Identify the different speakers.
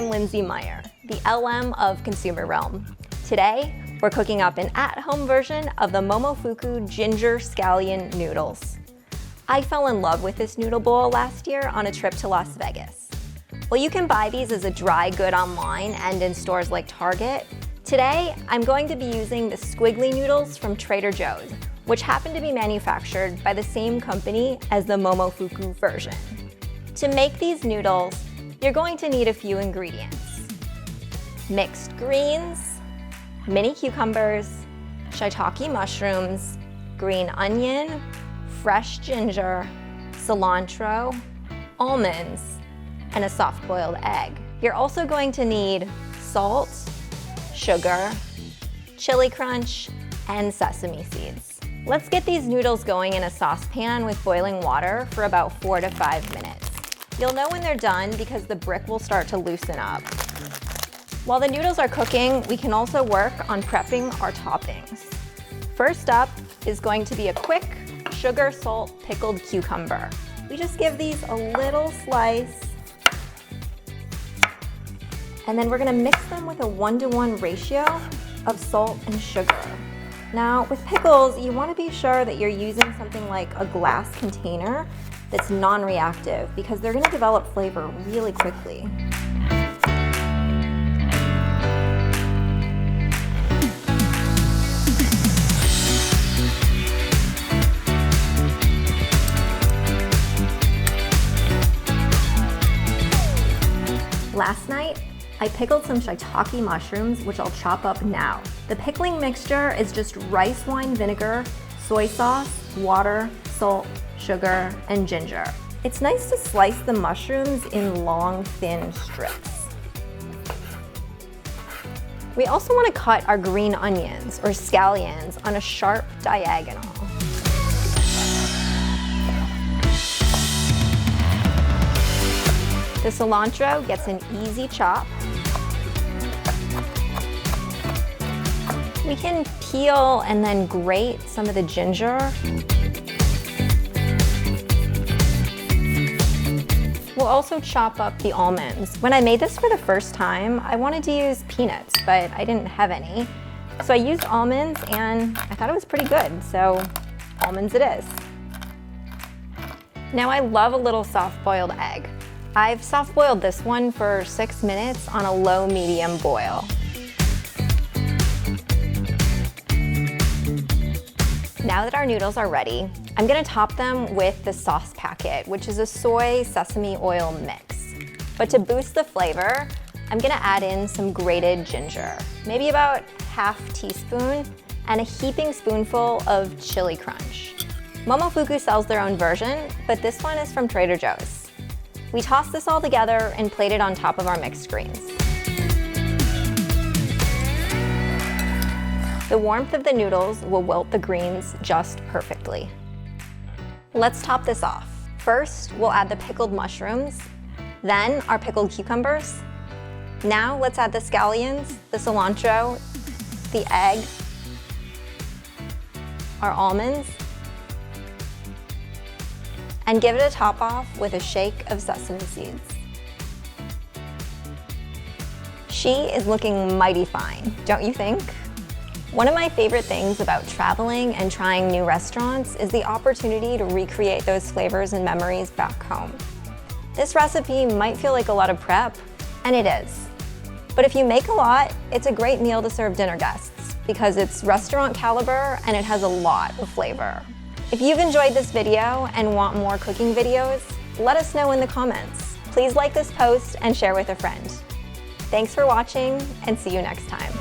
Speaker 1: I'm Lindsay Meyer, the LM of Consumer Realm. Today, we're cooking up an at-home version of the Momofuku Ginger Scallion Noodles. I fell in love with this noodle bowl last year on a trip to Las Vegas. While you can buy these as a dry good online and in stores like Target, today I'm going to be using the squiggly noodles from Trader Joe's, which happen to be manufactured by the same company as the Momofuku version. To make these noodles, you're going to need a few ingredients: mixed greens, mini cucumbers, shiitake mushrooms, green onion, fresh ginger, cilantro, almonds, and a soft-boiled egg. You're also going to need salt, sugar, chili crunch, and sesame seeds. Let's get these noodles going in a saucepan with boiling water for about 4 to 5 minutes. You'll know when they're done because the brick will start to loosen up. While the noodles are cooking, we can also work on prepping our toppings. First up is going to be a quick sugar, salt, pickled cucumber. We just give these a little slice, and then we're gonna mix them with a 1-to-1 ratio of salt and sugar. Now, with pickles, you wanna be sure that you're using something like a glass container that's non-reactive because they're gonna develop flavor really quickly. Last night, I pickled some shiitake mushrooms, which I'll chop up now. The pickling mixture is just rice wine vinegar, soy sauce, water, salt, sugar, and ginger. It's nice to slice the mushrooms in long, thin strips. We also want to cut our green onions, or scallions, on a sharp diagonal. The cilantro gets an easy chop. We can peel and then grate some of the ginger. We'll also chop up the almonds. When I made this for the first time, I wanted to use peanuts, but I didn't have any. So I used almonds and I thought it was pretty good, so almonds it is. Now I love a little soft-boiled egg. I've soft-boiled this one for 6 minutes on a low-medium boil. Now that our noodles are ready, I'm gonna top them with the sauce packet, which is a soy sesame oil mix. But to boost the flavor, I'm gonna add in some grated ginger, maybe about ½ teaspoon, and a heaping spoonful of chili crunch. Momofuku sells their own version, but this one is from Trader Joe's. We toss this all together and plate it on top of our mixed greens. The warmth of the noodles will wilt the greens just perfectly. Let's top this off. First, we'll add the pickled mushrooms, then our pickled cucumbers. Now let's add the scallions, the cilantro, the egg, our almonds, and give it a top off with a shake of sesame seeds. She is looking mighty fine, don't you think? One of my favorite things about traveling and trying new restaurants is the opportunity to recreate those flavors and memories back home. This recipe might feel like a lot of prep, and it is. But if you make a lot, it's a great meal to serve dinner guests because it's restaurant caliber and it has a lot of flavor. If you've enjoyed this video and want more cooking videos, let us know in the comments. Please like this post and share with a friend. Thanks for watching, and see you next time.